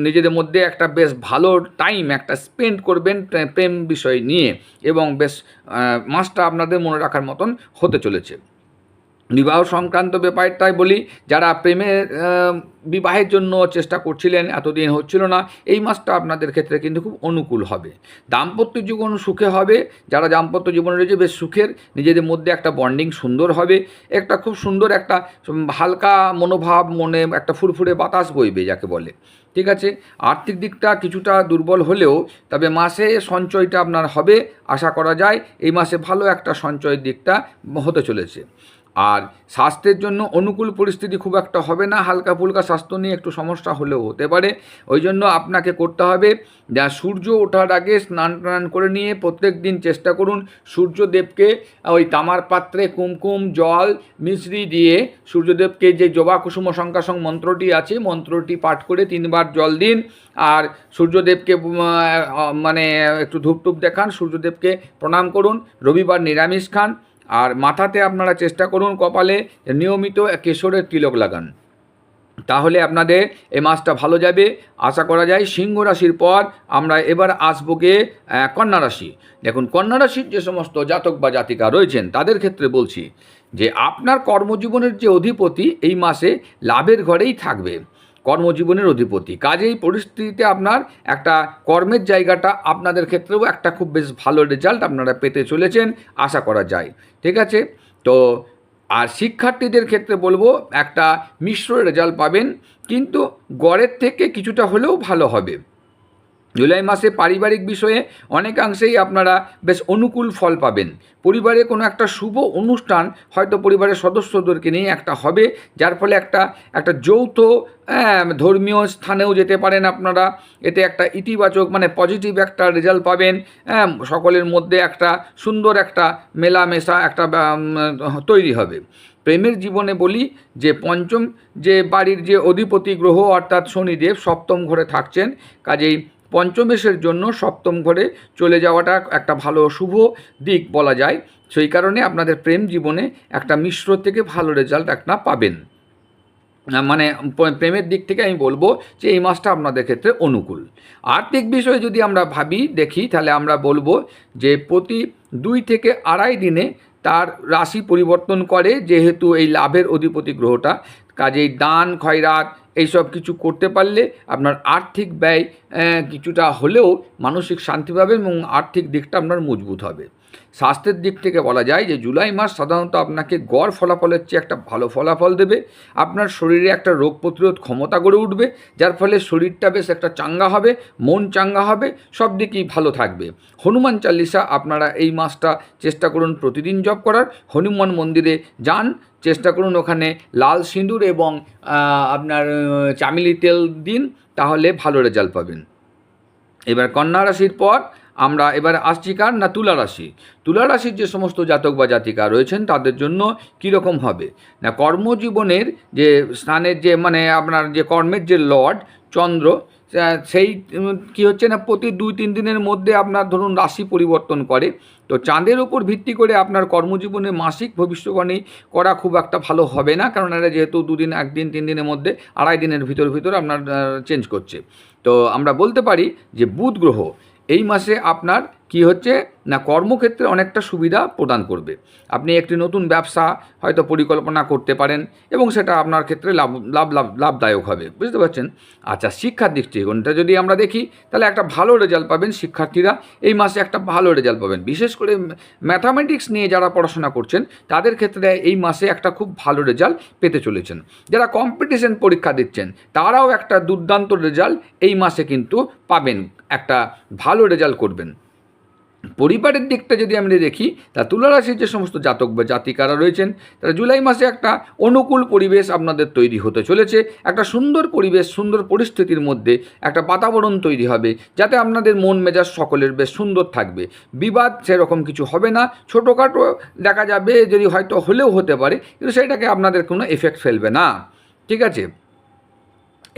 নিজেদের মধ্যে একটা বেশ ভালো টাইম একটা স্পেন্ড করবেন প্রেম বিষয় নিয়ে, এবং বেশ মাসটা আপনাদের মনে রাখার মতন হতে চলেছে। বিবাহ সংক্রান্ত ব্যাপারটাই বলি, যারা বিবাহের জন্য চেষ্টা করছিলেন, এতদিন হচ্ছিল না, এই মাসটা আপনাদের ক্ষেত্রে কিন্তু খুব অনুকূল হবে। দাম্পত্য জীবন সুখে হবে। যারা দাম্পত্য জীবনে রয়েছে বেশ সুখের, নিজেদের মধ্যে একটা বন্ডিং সুন্দর হবে, একটা খুব সুন্দর একটা হালকা মনোভাব, মনে একটা ফুরফুরে বাতাস বইবে যাকে বলে। ঠিক আছে, আর্থিক দিকটা কিছুটা দুর্বল হলেও তবে মাসে সঞ্চয়টা আপনার হবে, আশা করা যায় এই মাসে ভালো একটা সঞ্চয়ের দিকটা হতে চলেছে। আর স্বাস্থ্যের জন্য অনুকূল পরিস্থিতি খুব একটা হবে না, হালকা ফুলকা স্বাস্থ্য নিয়ে একটু সমস্যা হলেও হতে পারে। ওই জন্য আপনাকে করতে হবে যা সূর্য ওঠার আগে স্নান টান করে নিয়ে প্রত্যেক দিন চেষ্টা করুন সূর্যদেবকে ওই তামার পাত্রে কুমকুম জল মিশ্রি দিয়ে সূর্যদেবকে যে জবা কুসুম শঙ্কাশং মন্ত্রটি আছে মন্ত্রটি পাঠ করে 3 বার জল দিন। আর সূর্যদেবকে মানে একটু ধূপ দেখান, সূর্যদেবকে প্রণাম করুন, রবিবার নিরামিষ খান। আর মাথাতে আপনারা চেষ্টা করুন কপালে নিয়মিত কেশরের তিলক লাগান, তাহলে আপনাদের এই মাসটা ভালো যাবে আশা করা যায়। সিংহ রাশির পর আমরা এবার আসবো গিয়ে কন্যা রাশি। দেখুন, কন্যা রাশির যে সমস্ত জাতক বা জাতিকা রয়েছেন তাদের ক্ষেত্রে বলছি যে আপনার কর্মজীবনের যে অধিপতি এই মাসে লাভের ঘরেই থাকবে, কর্মজীবনের অধিপতি। কাজেই পরিস্থিতিতে আপনার একটা কর্মের জায়গাটা আপনাদের ক্ষেত্রেও একটা খুব বেশ ভালো রেজাল্ট আপনারা পেতে চলেছেন আশা করা যায়। ঠিক আছে, তো আর শিক্ষার্থীদের ক্ষেত্রে বলবো একটা মিশ্র রেজাল্ট পাবেন, কিন্তু গড়ের থেকে কিছুটা হলেও ভালো হবে। জুলাই মাসে পারিবারিক বিষয়ে অনেকাংশেই আপনারা বেশ অনুকূল ফল পাবেন। পরিবারে কোনো একটা শুভ অনুষ্ঠান হয়তো পরিবারের সদস্যদেরকে নিয়ে একটা হবে, যার ফলে একটা যৌথ ধর্মীয় স্থানেও যেতে পারেন আপনারা। এতে একটা ইতিবাচক মানে পজিটিভ একটা রেজাল্ট পাবেন। সকলের মধ্যে একটা সুন্দর একটা মেলামেশা একটা তৈরি হবে। প্রেমের জীবনে বলি যে পঞ্চম যে বাড়ির যে অধিপতি গ্রহ অর্থাৎ শনিদেব সপ্তম ঘরে থাকছেন, কাজেই পঞ্চমেশের জন্য সপ্তম ঘরে চলে যাওয়াটা একটা ভালো শুভ দিক বলা যায়। সেই কারণে আপনাদের প্রেম জীবনে একটা মিশ্র থেকে ভালো রেজাল্ট একটা পাবেন। মানে প্রেমের দিক থেকে আমি বলবো যে এই মাসটা আপনাদের ক্ষেত্রে অনুকূল। আর্থিক বিষয়ে যদি আমরা দেখি তাহলে আমরা বলবো যে প্রতি 2 থেকে আড়াই দিনে তার রাশি পরিবর্তন করে, যেহেতু এই লাভের অধিপতি গ্রহটা। কাজেই দান খয়রাত এইসব কিছু করতে পারলে আপনার আর্থিক ব্যয় কিছুটা হলেও মানসিক শান্তি পাবে এবং আর্থিক দিকটা আপনার মজবুত হবে। স্বাস্থ্যের দিক থেকে বলা যায় যে জুলাই মাস সাধারণত আপনাকে গড় ফলাফলের চেয়ে একটা ভালো ফলাফল দেবে। আপনার শরীরে একটা রোগ প্রতিরোধ ক্ষমতা গড়ে উঠবে, যার ফলে শরীরটা বেশ একটা চাঙ্গা হবে, মন চাঙ্গা হবে, সব দিকেই ভালো থাকবে। হনুমান চালিসা আপনারা এই মাসটা চেষ্টা করুন প্রতিদিন জপ করার। হনুমান মন্দিরে যান, চেষ্টা করুন ওখানে লাল সিঁদুর এবং আপনার চামেলি তেল দিন, তাহলে ভালো রেজাল্ট পাবেন। এবার কন্যা রাশির পর আমরা এবার আসছি কার না তুলা রাশি। তুলা রাশির যে সমস্ত জাতক বা জাতিকা রয়েছেন তাদের জন্য কীরকম হবে না, কর্মজীবনের যে স্থানের যে মানে আপনার যে কর্মের যে লর্ড চন্দ্র, সেই কী হচ্ছে না প্রতি 2-3 দিনের মধ্যে আপনার ধরুন রাশি পরিবর্তন করে। তো চাঁদের উপর ভিত্তি করে আপনার কর্মজীবনে মাসিক ভবিষ্যবাণী করা খুব একটা ভালো হবে না, কারণ এরা যেহেতু 2 দিন 1 দিন 3 দিনের মধ্যে আড়াই দিনের ভিতর আপনার চেঞ্জ করছে। তো আমরা বলতে পারি যে বুধ গ্রহ এই মাসে আপনার কি হচ্ছে না কর্মক্ষেত্রে অনেকটা সুবিধা প্রদান করবে। আপনি একটি নতুন ব্যবসা হয়তো পরিকল্পনা করতে পারেন এবং সেটা আপনার ক্ষেত্রে লাভদায়ক হবে, বুঝতে পারছেন। আচ্ছা, শিক্ষার দৃষ্টিকোণটা যদি আমরা দেখি তাহলে একটা ভালো রেজাল্ট পাবেন শিক্ষার্থীরা এই মাসে, একটা ভালো রেজাল্ট পাবেন। বিশেষ করে ম্যাথামেটিক্স নিয়ে যারা পড়াশোনা করছেন তাদের ক্ষেত্রে এই মাসে একটা খুব ভালো রেজাল্ট পেতে চলেছেন। যারা কম্পিটিশন পরীক্ষা দিচ্ছেন তারাও একটা দুর্দান্ত রেজাল্ট এই মাসে কিন্তু পাবেন, একটা ভালো রেজাল্ট করবেন। পরিবারের দিকটা যদি আমরা দেখি তা তুলা রাশির যে সমস্ত জাতক বা জাতিকারা রয়েছেন তারা জুলাই মাসে একটা অনুকূল পরিবেশ আপনাদের তৈরি হতে চলেছে। একটা সুন্দর পরিবেশ, সুন্দর পরিস্থিতির মধ্যে একটা বাতাবরণ তৈরি হবে যাতে আপনাদের মন মেজাজ সকলের বেশ সুন্দর থাকবে। বিবাদ সেরকম কিছু হবে না, ছোটোখাটো দেখা যাবে যদি হয়তো হলেও হতে পারে, কিন্তু সেটাকে আপনাদের কোনো এফেক্ট ফেলবে না। ঠিক আছে।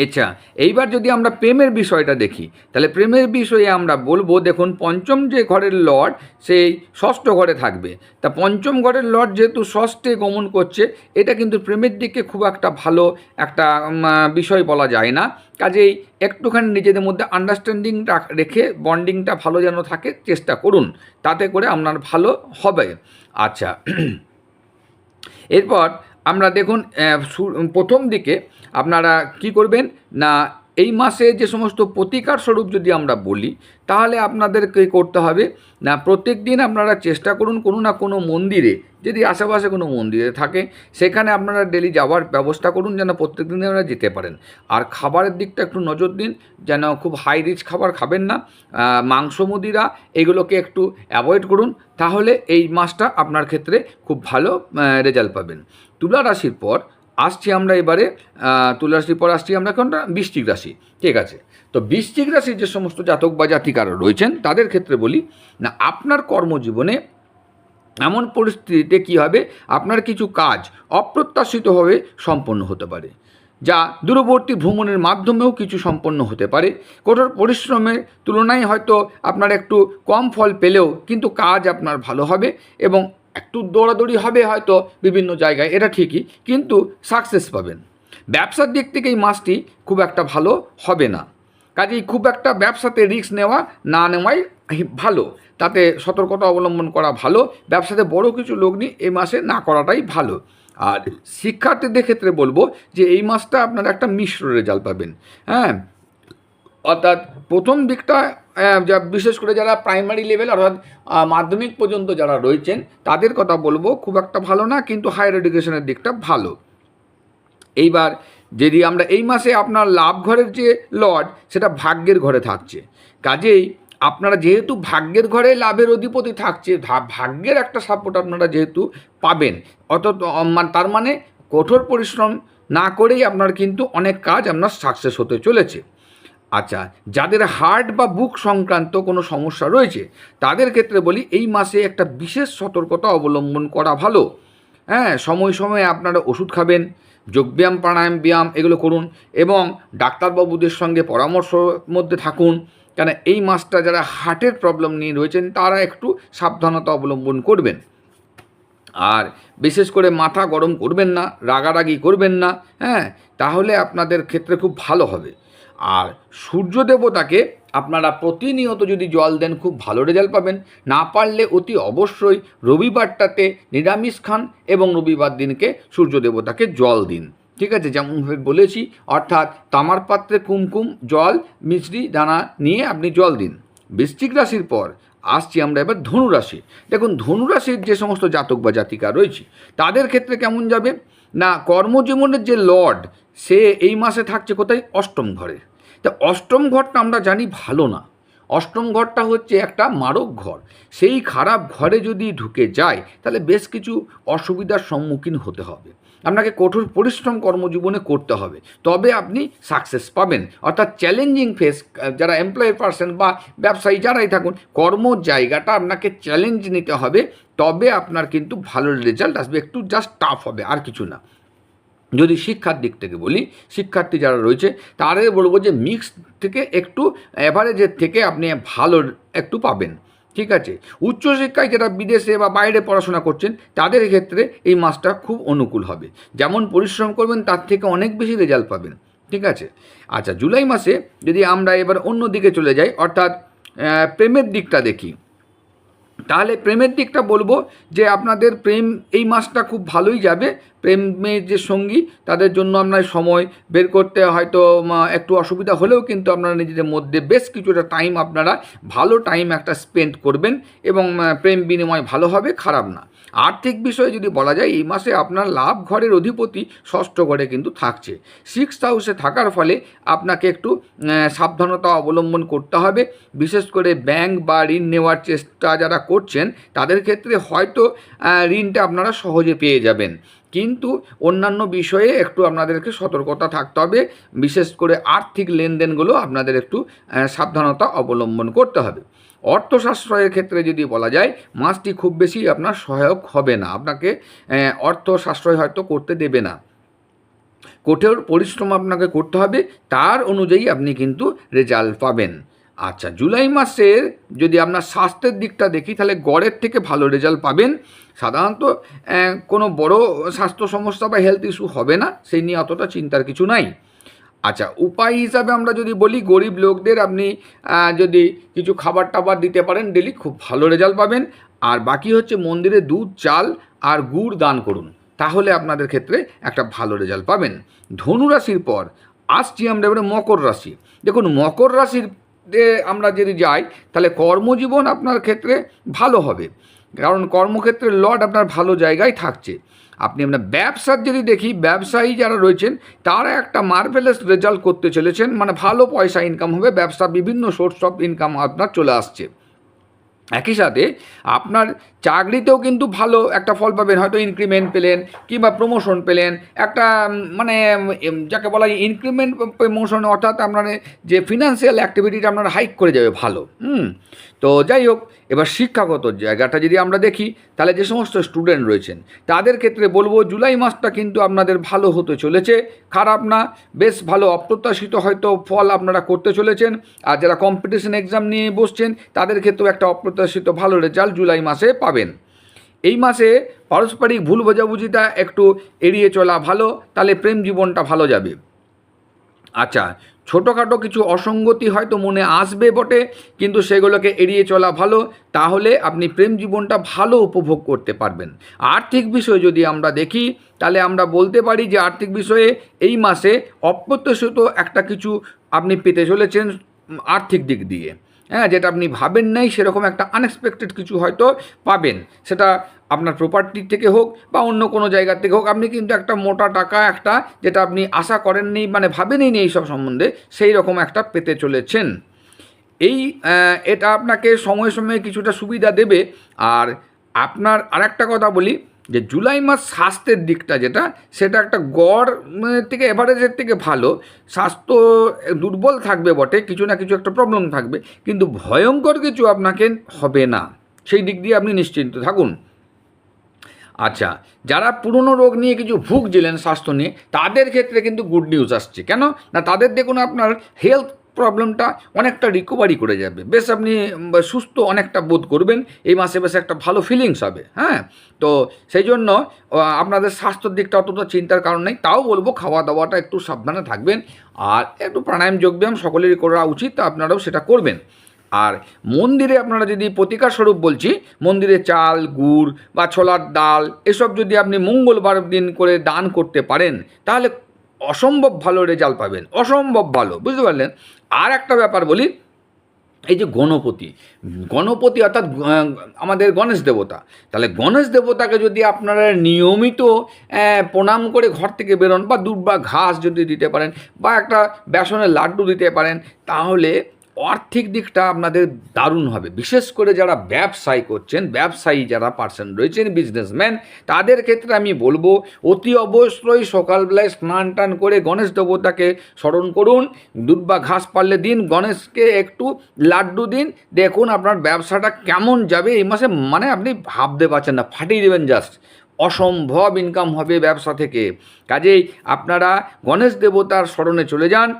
আচ্ছা, এইবার যদি আমরা প্রেমের বিষয়টা দেখি তাহলে প্রেমের বিষয়ে আমরা বলবো, দেখুন পঞ্চম যে ঘরের লর্ড সেই ষষ্ঠ ঘরে থাকবে। তা পঞ্চম ঘরের লর্ড যেহেতু ষষ্ঠে গমন করছে, এটা কিন্তু প্রেমের দিকে খুব একটা ভালো একটা বিষয় বলা যায় না। কাজেই একটুখানি নিজেদের মধ্যে আন্ডারস্ট্যান্ডিংটা রেখে বন্ডিংটা ভালো যেন থাকে চেষ্টা করুন, তাতে করে আপনার ভালো হবে। আচ্ছা, এরপর আমরা দেখুন প্রথম দিকে আপনারা কি করবেন না এই মাসে যে সমস্ত প্রতিকার স্বরূপ যদি আমরা বলি তাহলে আপনাদেরকে করতে হবে না প্রত্যেক দিন আপনারা চেষ্টা করুন কোনো না কোনো মন্দিরে যদি আশেপাশে কোনো মন্দিরে থাকে সেখানে আপনারা ডেলি যাওয়ার ব্যবস্থা করুন, যেন প্রত্যেক দিনে আপনারা যেতে পারেন। আর খাবারের দিকটা একটু নজর দিন, যেন খুব হাই রিচ খাবার খাবেন না, মাংস মুদিরা এগুলোকে একটু অ্যাভয়েড করুন, তাহলে এই মাসটা আপনার ক্ষেত্রে খুব ভালো রেজাল্ট পাবেন। তুলা রাশির পর আসছি আমরা এবারে, তুলা রাশির পর আসছি আমরা এখন বৃশ্চিক রাশি। ঠিক আছে, তো বৃশ্চিক রাশির যে সমস্ত জাতক বা জাতিকারা রয়েছেন তাদের ক্ষেত্রে বলি না, আপনার কর্মজীবনে এমন পরিস্থিতিতে কী হবে, আপনার কিছু কাজ অপ্রত্যাশিতভাবে সম্পন্ন হতে পারে, যা দূরবর্তী ভ্রমণের মাধ্যমেও কিছু সম্পন্ন হতে পারে। কঠোর পরিশ্রমের তুলনায় হয়তো আপনার একটু কম ফল পেলেও কিন্তু কাজ আপনার ভালো হবে, এবং একটু দৌড়াদৌড়ি হবে হয়তো বিভিন্ন জায়গায়, এটা ঠিকই, কিন্তু সাকসেস পাবেন। ব্যবসার দিক থেকে এই মাসটি খুব একটা ভালো হবে না, কাজেই খুব একটা ব্যবসাতে রিস্ক নেওয়া না নেওয়াই ভালো, তাতে সতর্কতা অবলম্বন করা ভালো। ব্যবসাতে বড় কিছু লগ্নি এই মাসে না করাটাই ভালো। আর শিক্ষার্থীদের ক্ষেত্রে বলবো যে এই মাসটা আপনারা একটা মিশ্র রেজাল্ট পাবেন। হ্যাঁ, অর্থাৎ প্রথম দিকটা যা বিশেষ করে যারা প্রাইমারি লেভেল অর্থাৎ মাধ্যমিক পর্যন্ত যারা রয়েছেন তাদের কথা বলবো খুব একটা ভালো না, কিন্তু হায়ার এডুকেশনের দিকটা ভালো। এইবার যদি আমরা এই মাসে আপনার লাভ ঘরের যে লর্ড সেটা ভাগ্যের ঘরে থাকছে, কাজেই আপনারা যেহেতু ভাগ্যের ঘরে লাভের অধিপতি থাকছে, ভাগ্যের একটা সাপোর্ট আপনারা যেহেতু পাবেন, তার মানে কঠোর পরিশ্রম না করেই আপনার কিন্তু অনেক কাজ আপনার সাকসেস হতে চলেছে। আচ্ছা, যাদের হার্ট বা বুক সংক্রান্ত কোনো সমস্যা রয়েছে তাদের ক্ষেত্রে বলি এই মাসে একটা বিশেষ সতর্কতা অবলম্বন করা ভালো। হ্যাঁ, সময় সময়ে আপনারা ওষুধ খাবেন, যোগব্যায়াম প্রাণায়াম ব্যায়াম এগুলো করুন, এবং ডাক্তারবাবুদের সঙ্গে পরামর্শের মধ্যে থাকুন, কেন এই মাসটা যারা হার্টের প্রবলেম নিয়ে রয়েছেন তারা একটু সাবধানতা অবলম্বন করবেন। আর বিশেষ করে মাথা গরম করবেন না, রাগারাগি করবেন না, হ্যাঁ, তাহলে আপনাদের ক্ষেত্রে খুব ভালো হবে। আর সূর্য দেবতাকে আপনারা প্রতিনিয়ত যদি জল দেন খুব ভালো রেজাল্ট পাবেন। না পারলে অতি অবশ্যই রবিবারটাতে নিরামিষ খান এবং রবিবার দিনকে সূর্য দেবতাকে জল দিন। ঠিক আছে, যেমনভাবে বলেছি, অর্থাৎ তামার পাত্রে কুমকুম জল মিশ্রি দানা নিয়ে আপনি জল দিন। বৃশ্চিক রাশির পর আসছি আমরা এবার ধনুরাশি। দেখুন, ধনুরাশির যে সমস্ত জাতক বা জাতিকা রয়েছে তাদের ক্ষেত্রে কেমন যাবে না, কর্মজীবনের যে লর্ড সে এই মাসে থাকছে কোথায়, অষ্টম ঘরে। তা অষ্টম ঘরটা আমরা জানি ভালো না, অষ্টম ঘরটা হচ্ছে একটা মারক ঘর। সেই খারাপ ঘরে যদি ঢুকে যায় তাহলে বেশ কিছু অসুবিধার সম্মুখীন হতে হবে, আপনাকে কঠোর পরিশ্রম কর্মজীবনে করতে হবে, তবে আপনি সাকসেস পাবেন। অর্থাৎ চ্যালেঞ্জিং ফেস, যারা এমপ্লয়ি পার্সন বা ব্যবসায়ী যারাই থাকুন, কর্ম জায়গাটা আপনাকে চ্যালেঞ্জ নিতে হবে, তবে আপনার কিন্তু ভালো রেজাল্ট আসবে। একটু জাস্ট টাফ হবে, আর কিছু না। যদি শিক্ষার দিক থেকে বলি, শিক্ষার্থী যারা রয়েছে তাদের বলবো যে মিক্স থেকে একটু অ্যাভারেজের থেকে আপনি ভালো একটু পাবেন। ঠিক আছে, উচ্চশিক্ষায় যারা বিদেশে বা বাইরে পড়াশোনা করছেন তাদের ক্ষেত্রে এই মাসটা খুব অনুকূল হবে, যেমন পরিশ্রম করবেন তার থেকে অনেক বেশি রেজাল্ট পাবেন। ঠিক আছে, আচ্ছা, জুলাই মাসে যদি আমরা এবার অন্য দিকে চলে যাই, অর্থাৎ প্রেমের দিকটা দেখি, তাহলে প্রেমের দিকটা বলবো যে আপনাদের প্রেম এই মাসটা খুব ভালোই যাবে। প্রেমের যে সঙ্গী তাদের জন্য আপনার সময় বের করতে হয়তো একটু অসুবিধা হলেও কিন্তু আপনারা নিজেদের মধ্যে বেশ কিছুটা টাইম আপনারা ভালো টাইম একটা স্পেন্ড করবেন, এবং প্রেম বিনিময় ভালো হবে, খারাপ না। আর্থিক বিষয়ে যদি বলা যায় এই মাসে আপনার লাভ ঘরের অধিপতি ষষ্ঠ ঘরে কিন্তু থাকছে, সিক্সথ হাউসে থাকার ফলে আপনাকে একটু সাবধানতা অবলম্বন করতে হবে। বিশেষ করে ব্যাংক বা ঋণ নেওয়ার চেষ্টা যারা করছেন তাদের ক্ষেত্রে হয়তো ঋণটা আপনারা সহজে পেয়ে যাবেন, কিন্তু অন্যান্য বিষয়ে একটু আপনাদেরকে সতর্কতা থাকতে হবে। বিশেষ করে আর্থিক লেনদেনগুলো আপনাদের একটু সাবধানতা অবলম্বন করতে হবে। অর্থ সাশ্রয়ের ক্ষেত্রে যদি বলা যায় মাসটি খুব বেশি আপনার সহায়ক হবে না, আপনাকে অর্থ সাশ্রয় হয়তো করতে দেবে না। কঠোর পরিশ্রম আপনাকে করতে হবে, তার অনুযায়ী আপনি কিন্তু রেজাল্ট পাবেন। আচ্ছা, জুলাই মাসের যদি আপনার স্বাস্থ্যের দিকটা দেখি তাহলে গড়ের থেকে ভালো রেজাল্ট পাবেন। সাধারণত কোনো বড় স্বাস্থ্য সমস্যা বা হেলথ ইস্যু হবে না, সেই নিয়ে অতটা চিন্তার কিছু নাই। আচ্ছা, উপায় হিসাবে আমরা যদি বলি, গরিব লোকদের আপনি যদি কিছু খাবার টাবার দিতে পারেন ডেলি, খুব ভালো রেজাল্ট পাবেন। আর বাকি হচ্ছে মন্দিরে দুধ চাল আর গুড় দান করুন, তাহলে আপনাদের ক্ষেত্রে একটা ভালো রেজাল্ট পাবেন। ধনুরাশির পর আসছি আমরা এবারে মকর রাশি। দেখুন, মকর রাশির আমরা যদি যাই তাহলে কর্মজীবন আপনার ক্ষেত্রে ভালো হবে। কারণ কর্মক্ষেত্রে লর্ড আপনার ভালো জায়গায় থাকছে। আপনি আপনার ব্যবসার যদি দেখি, ব্যবসায়ী যারা রয়েছেন তারা একটা মার্ভেলাস রেজাল্ট করতে চলেছেন, মানে ভালো পয়সা ইনকাম হবে, ব্যবসা বিভিন্ন সোর্স অফ ইনকাম আপনার চলে আসছে। একই সাথে আপনার চাকরিতেও কিন্তু ভালো একটা ফল পাবেন, হয়তো ইনক্রিমেন্ট পেলেন কিংবা প্রমোশন পেলেন, একটা মানে যাকে বলা হয় ইনক্রিমেন্ট প্রমোশন, অর্থাৎ আপনার যে ফিনান্সিয়াল অ্যাক্টিভিটিটা আপনার হাইক করে যাবে ভালো। তো যাই হোক, এবার শিক্ষাগত জায়গাটা যদি আমরা দেখি, তাহলে যে সমস্ত স্টুডেন্ট রয়েছেন তাদের ক্ষেত্রে বলবো জুলাই মাসটা কিন্তু আপনাদের ভালো হতে চলেছে, খারাপ না, বেশ ভালো। অপ্রত্যাশিত হয়তো ফল আপনারা করতে চলেছেন। আর যারা কম্পিটিশন এক্সাম নিয়ে বসছেন তাদের ক্ষেত্রেও একটা অপ্রত্যাশিত ভালো রেজাল্ট জুলাই মাসে পাবেন। এই মাসে পারস্পরিক ভুল বোঝাবুঝিটা একটু এড়িয়ে চলা ভালো, তাহলে প্রেম জীবনটা ভালো যাবে। আচ্ছা, ছোটোখাটো কিছু অসঙ্গতি হয়তো মনে আসবে বটে, কিন্তু সেগুলোকে এড়িয়ে চলা ভালো, তাহলে আপনি প্রেম জীবনটা ভালো উপভোগ করতে পারবেন। আর্থিক বিষয় যদি আমরা দেখি, তাহলে আমরা বলতে পারি যে আর্থিক বিষয়ে এই মাসে অপ্রত্যাশিত একটা কিছু আপনি পেতে চলেছেন আর্থিক দিক দিয়ে, হ্যাঁ, যেটা আপনি ভাবেন নাই সেরকম একটা আনএক্সপেক্টেড কিছু হয়তো পাবেন। সেটা আপনার প্রপার্টির থেকে হোক বা অন্য কোনো জায়গা থেকে হোক, আপনি কিন্তু একটা মোটা টাকা, একটা যেটা আপনি আশা করেননি, মানে ভাবেনই নি এইসব সম্বন্ধে, সেই রকম একটা পেতে চলেছেন। এটা আপনাকে সময়ে সময়ে কিছুটা সুবিধা দেবে। আর আপনার আরেকটা কথা বলি, যে জুলাই মাস স্বাস্থ্যের দিকটা যেটা, সেটা একটা গড় থেকে এভারেজের থেকে ভালো। স্বাস্থ্য দুর্বল থাকবে বটে, কিছু না কিছু একটা প্রবলেম থাকবে, কিন্তু ভয়ঙ্কর কিছু আপনাকে হবে না, সেই দিক দিয়ে আপনি নিশ্চিন্ত থাকুন। আচ্ছা, যারা পুরনো রোগ নিয়ে কিছু ভুগছিলেন স্বাস্থ্য নিয়ে, তাদের ক্ষেত্রে কিন্তু গুড নিউজ আসছে। কেন না, তাদের দেখুন আপনার হেলথ প্রবলেমটা অনেকটা রিকভারি করে যাবে, বেশ আপনি সুস্থ অনেকটা বোধ করবেন এই মাসে, বেশ একটা ভালো ফিলিংস হবে। হ্যাঁ, তো সেই জন্য আপনাদের স্বাস্থ্যের দিকটা অতটা চিন্তার কারণ নেই। তাও বলবো খাওয়া দাওয়াটা একটু সাবধানে থাকবেন, আর একটু প্রাণায়াম যোগব্যায়াম সকলেরই করা উচিত, তা আপনারাও সেটা করবেন। আর মন্দিরে আপনারা যদি প্রতিকার স্বরূপ বলছি, মন্দিরে চাল, গুড় বা ছোলার ডাল এসব যদি আপনি মঙ্গলবার দিন করে দান করতে পারেন, তাহলে অসম্ভব ভালো রেজাল্ট পাবেন, অসম্ভব ভালো, বুঝতে পারলেন। আর একটা ব্যাপার বলি, এই যে গণপতি অর্থাৎ আমাদের গণেশ দেবতা, তাহলে গণেশ দেবতাকে যদি আপনারা নিয়মিত প্রণাম করে ঘর থেকে বেরোন, বা দুধ বা ঘাস যদি দিতে পারেন, বা একটা বেসনের লাড্ডু দিতে পারেন, তাহলে আর্থিক দিকটা আপনাদের দারুণ হবে। বিশেষ করে যারা ব্যবসায়ী করছেন, ব্যবসায়ী যারা পার্সন রয়েছেন, বিজনেসম্যান, তাদের ক্ষেত্রে আমি বলবো অতি অবশ্যই সকালবেলায় স্নান টান করে গণেশ দেবতাকে স্মরণ করুন, দুধ বা ঘাস পারলে দিন, গণেশকে একটু লাড্ডু দিন, দেখুন আপনার ব্যবসাটা কেমন যাবে এই মাসে, মানে আপনি ভাবতে পারছেন না, ফাটিয়ে দেবেন জাস্ট। অসম্ভব ইনকাম হবে ব্যবসা থেকে। কাজেই আপনারা গণেশ দেবতার স্মরণে চলে যান।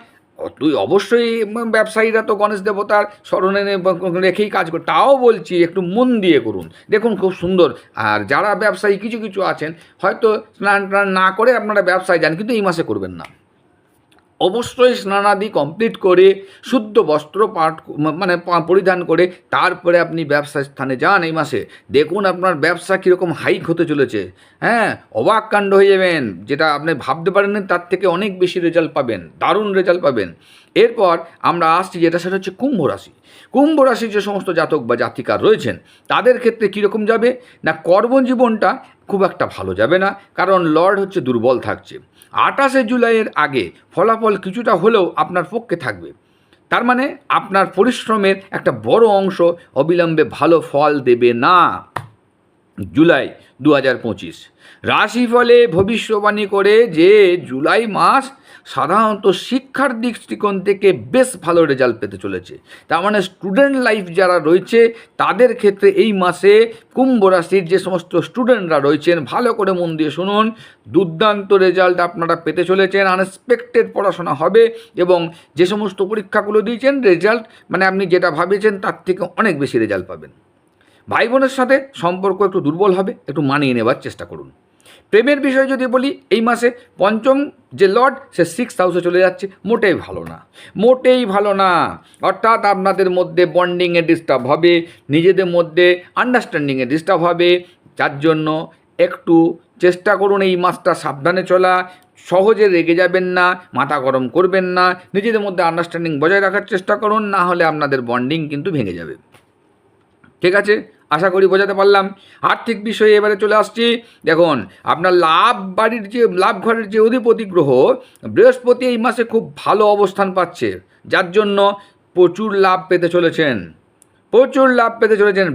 তুই অবশ্যই ব্যবসায়ীরা তো গণেশ দেবতার স্মরণে রেখেই কাজ করে, তাও বলছি একটু মন দিয়ে করুন, দেখুন খুব সুন্দর। আর যারা ব্যবসায়ী কিছু কিছু আছেন, হয়তো স্নান টান না করে আপনারা ব্যবসায় যান, কিন্তু এই মাসে করবেন না। অবশ্যই স্নানাদি কমপ্লিট করে শুদ্ধ বস্ত্র পরিধান করে তারপরে আপনি ব্যবসার স্থানে যান এই মাসে, দেখুন আপনার ব্যবসা কীরকম হাইক হতে চলেছে। হ্যাঁ, অবাক কাণ্ড হয়ে যাবেন, যেটা আপনি ভাবতে পারেননি তার থেকে অনেক বেশি রেজাল্ট পাবেন, দারুণ রেজাল্ট পাবেন। এরপর আমরা আসছি যেটা, সেটা হচ্ছে কুম্ভ রাশি। কুম্ভ রাশির যে সমস্ত জাতক বা জাতিকা রয়েছেন, তাদের ক্ষেত্রে কীরকম যাবে না, কর্মজীবনটা খুব একটা ভালো যাবে না, কারণ লর্ড হচ্ছে দুর্বল থাকছে। 28শে জুলাইয়ের আগে ফলাফল কিছুটা হলেও আপনার পক্ষে থাকবে, তার মানে আপনার পরিশ্রমের একটা বড় অংশ অবিলম্বে ভালো ফল দেবে না। জুলাই 2025 রাশিফলে ভবিষ্যবাণী করে যে জুলাই মাস সাধারণত শিক্ষার দৃষ্টিকোণ থেকে বেশ ভালো রেজাল্ট পেতে চলেছে। তার মানে স্টুডেন্ট লাইফ যারা রয়েছে তাদের ক্ষেত্রে এই মাসে কুম্ভ রাশির যে সমস্ত স্টুডেন্টরা রয়েছেন, ভালো করে মন দিয়ে শুনুন, দুর্দান্ত রেজাল্ট আপনারা পেতে চলেছেন। আনএক্সপেক্টেড পড়াশোনা হবে, এবং যে সমস্ত পরীক্ষাগুলো দিয়েছেন রেজাল্ট মানে আপনি যেটা ভাবেছেন তার থেকে অনেক বেশি রেজাল্ট পাবেন। ভাই বোনের সাথে সম্পর্ক একটু দুর্বল হবে, একটু মানিয়ে নেবার চেষ্টা করুন। প্রেমের বিষয়ে যদি বলি, এই মাসে পঞ্চম যে লর্ড সে 6th হাউসে চলে যাচ্ছে, মোটেই ভালো না, মোটেই ভালো না। অর্থাৎ আপনাদের মধ্যে বন্ডিংয়ে ডিস্টার্ব হবে, নিজেদের মধ্যে আন্ডারস্ট্যান্ডিংয়ে ডিস্টার্ব হবে, যার জন্য একটু চেষ্টা করুন এই মাসটা সাবধানে চলা, সহজে রেগে যাবেন না, মাথা গরম করবেন না, নিজেদের মধ্যে আন্ডারস্ট্যান্ডিং বজায় রাখার চেষ্টা করুন, না হলে আপনাদের বন্ডিং কিন্তু ভেঙে যাবে। ঠিক আছে, আশা করি বোঝাতে পারলাম। আর্থিক বিষয়ে এবারে চলে আসছি। দেখুন, আপনার লাভ ঘরের যে অধিপতি গ্রহ বৃহস্পতি এই মাসে খুব ভালো অবস্থান পাচ্ছে, যার জন্য প্রচুর লাভ পেতে চলেছেন।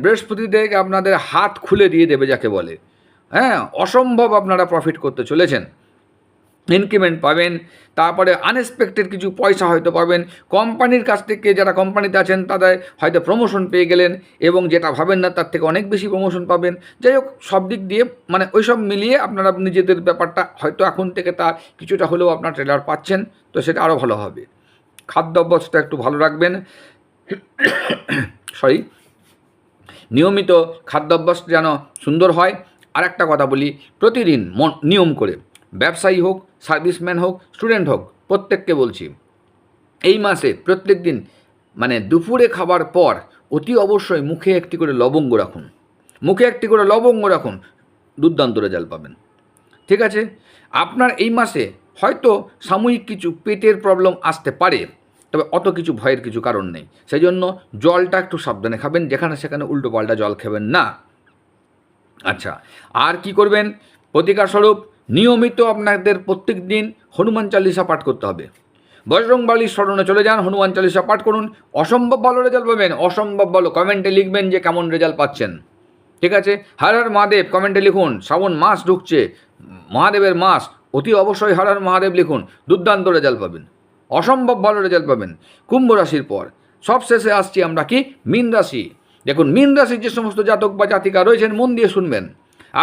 বৃহস্পতি থেকে আপনাদের হাত খুলে দিয়ে দেবে যাকে বলে। হ্যাঁ, অসম্ভব আপনারা প্রফিট করতে চলেছেন। ইনক্রিমেন্ট পাবেন, তারপরে আনএক্সপেক্টেড কিছু পয়সা হয়তো পাবেন। কোম্পানির কাছ থেকে, যারা কোম্পানিতে আছেন তাদের হয়তো প্রমোশন পেয়ে গেলেন, এবং যেটা ভাবেন না তার থেকে অনেক বেশি প্রমোশন পাবেন। যাই হোক, সব দিক দিয়ে মানে ওই সব মিলিয়ে আপনারা নিজেদের ব্যাপারটা হয়তো এখন থেকে তা কিছুটা হলেও আপনার ট্রেলার পাচ্ছেন, তো সেটা আরও ভালো হবে। খাদ্যাভ্যাসটা একটু ভালো রাখবেন। নিয়মিত খাদ্যাভ্যাস যেন সুন্দর হয়। আর একটা কথা বলি, প্রতিদিন নিয়ম করে, ব্যবসায়ী হোক, সার্ভিসম্যান হোক, স্টুডেন্ট হোক, প্রত্যেককে বলছি, এই মাসে প্রত্যেক দিন মানে দুপুরে খাবার পর অতি অবশ্যই মুখে একটি করে লবঙ্গ রাখুন। দুর্দান্ত রেজাল্ট পাবেন। ঠিক আছে? আপনার এই মাসে হয়তো সাময়িক কিছু পেটের প্রবলেম আসতে পারে, তবে অত কিছু ভয়ের কিছু কারণ নেই। সেই জন্য জলটা একটু সাবধানে খাবেন, যেখানে সেখানে উল্টো পাল্টা জল খাবেন না। আচ্ছা, আর কি করবেন? প্রতিকার স্বরূপ নিয়মিত আপনাদের প্রত্যেক দিন হনুমান চালিসা পাঠ করতে হবে। বজরংবলীর স্মরণে চলে যান, হনুমান চালিসা পাঠ করুন, অসম্ভব ভালো রেজাল্ট পাবেন। অসম্ভব ভালো। কমেন্টে লিখবেন যে কেমন রেজাল্ট পাচ্ছেন। ঠিক আছে? হর হর মহাদেব কমেন্টে লিখুন। শ্রাবণ মাস ঢুকছে, মহাদেবের মাস, অতি অবশ্যই হর হর মহাদেব লিখুন। দুর্দান্ত রেজাল্ট পাবেন, অসম্ভব ভালো রেজাল্ট পাবেন। কুম্ভ রাশির পর সব শেষে আসছি আমরা কি? মীন রাশি। দেখুন, মীন রাশির যে সমস্ত জাতক বা জাতিকা রয়েছেন, মন দিয়ে শুনবেন।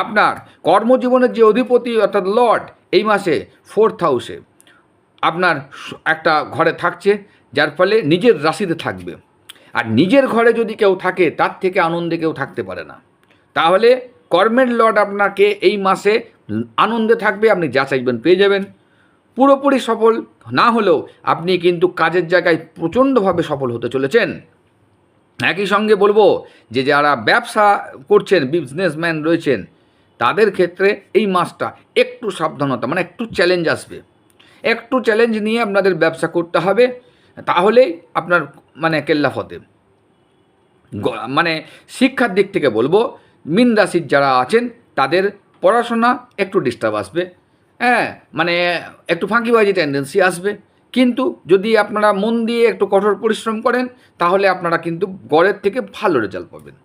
আপনার কর্মজীবনের যে অধিপতি অর্থাৎ লর্ড এই মাসে 4th হাউসে আপনার একটা ঘরে থাকছে, যার ফলে নিজের রাশিতে থাকবে। আর নিজের ঘরে যদি কেউ থাকে, তার থেকে আনন্দে কেউ থাকতে পারে না। তাহলে কর্মের লর্ড আপনাকে এই মাসে আনন্দে থাকবে, আপনি যা চাইবেন পেয়ে যাবেন। পুরোপুরি সফল না হলেও আপনি কিন্তু কাজের জায়গায় প্রচণ্ডভাবে সফল হতে চলেছেন। একই সঙ্গে বলবো যে যারা ব্যবসা করছেন, বিজনেসম্যান রয়েছেন, তাদের ক্ষেত্রে এই মাসটা একটু সাবধানতা, মানে একটু চ্যালেঞ্জ আসবে। একটু চ্যালেঞ্জ নিয়ে আপনাদের ব্যবসা করতে হবে, তাহলেই আপনার মানে কেল্লা ফতে। মানে শিক্ষার দিক থেকে বলবো, মীন রাশির যারা আছেন তাদের পড়াশোনা একটু ডিস্টার্ব আসবে। হ্যাঁ, মানে একটু ফাঁকিবাজি টেন্ডেন্সি আসবে, কিন্তু যদি আপনারা মন দিয়ে একটু কঠোর পরিশ্রম করেন, তাহলে আপনারা কিন্তু গড়ের থেকে ভালো রেজাল্ট পাবেন।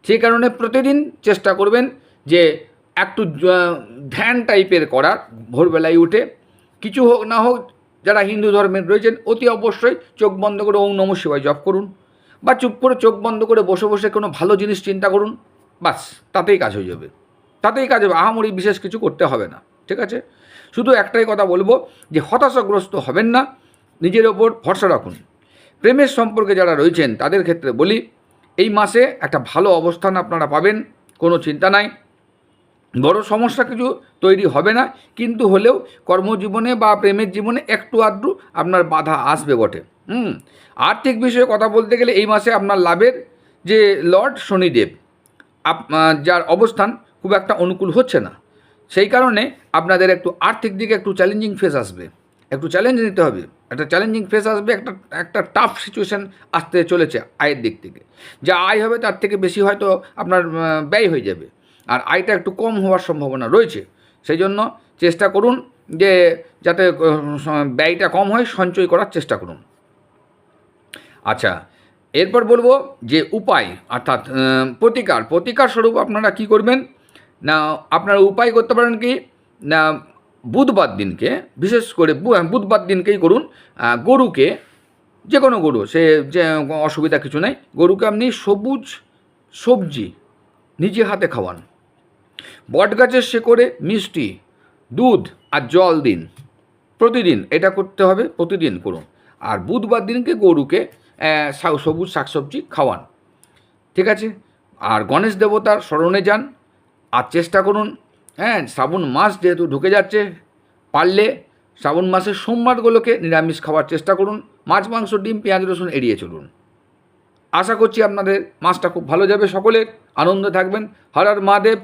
সেই কারণে প্রতিদিন চেষ্টা করবেন যে একটু ধ্যান টাইপের করার, ভোরবেলায় উঠে। কিছু হোক না হোক, যারা হিন্দু ধর্মের রয়েছেন অতি অবশ্যই চোখ বন্ধ করে ওম নমঃ শিবায় জপ করুন, বা চুপ করে চোখ বন্ধ করে বসে বসে কোনো ভালো জিনিস চিন্তা করুন। বাস, তাতেই কাজ হয়ে যাবে। আহামরি বিশেষ কিছু করতে হবে না। ঠিক আছে? শুধু একটাই কথা বলবো যে হতাশাগ্রস্ত হবেন না, নিজের ওপর ভরসা রাখুন। প্রেমের সম্পর্কে যারা রয়েছেন তাদের ক্ষেত্রে বলি, এই মাসে একটা ভালো অবস্থান আপনারা পাবেন, কোনো চিন্তা নাই। বড় সমস্যা কিছু তৈরি হবে না, কিন্তু হলেও কর্মজীবনে বা প্রেমের জীবনে একটু আধটু আপনার বাধা আসবে বটে। আর্থিক বিষয়ে কথা বলতে গেলে এই মাসে আপনার লাভের যে লর্ড শনিদেব, যার অবস্থান খুব একটা অনুকূল হচ্ছে না, সেই কারণে আপনাদের একটু আর্থিক দিকে একটু চ্যালেঞ্জিং ফেস আসবে। একটু চ্যালেঞ্জ নিতে হবে, একটা চ্যালেঞ্জিং ফেস আসবে, একটা টাফ সিচুয়েশান আসতে চলেছে আয়ের দিক থেকে। যা আয় হবে তার থেকে বেশি হয়তো আপনার ব্যয় হয়ে যাবে, আর আয়টা একটু কম হওয়ার সম্ভাবনা রয়েছে। সেই জন্য চেষ্টা করুন যে যাতে ব্যয়টা কম হয়, সঞ্চয় করার চেষ্টা করুন। আচ্ছা, এরপর বলবো যে উপায়, অর্থাৎ প্রতিকার স্বরূপ আপনারা কি করবেন না, আপনারা উপায় করতে পারেন কি না, বুধবার দিনকে, বিশেষ করে বুধবার দিনকেই করুন। গরুকে, যে কোনো গরু, সে যে অসুবিধা কিছু নেই, গরুকে আপনি সবুজ সবজি নিজে হাতে খাওয়ান। বটগাছের শেকড়ে মিষ্টি, দুধ আর জল দিন প্রতিদিন। এটা করতে হবে, প্রতিদিন করুন। আর বুধবার দিনকে গরুকে সবুজ শাকসবজি খাওয়ান। ঠিক আছে? আর গণেশ দেবতার স্মরণে যান। আর চেষ্টা করুন, শ্রাবণ মাস যেহেতু ঢুকে যাচ্ছে, পারলে শ্রাবণ মাসের সোমবারগুলোকে নিরামিষ খাওয়ার চেষ্টা করুন। মাছ, মাংস, ডিম, পেঁয়াজ, রসুন এড়িয়ে চলুন। আশা করছি আপনাদের মাসটা খুব ভালো যাবে, সকলের আনন্দে থাকবেন। হর হর মহাদেব।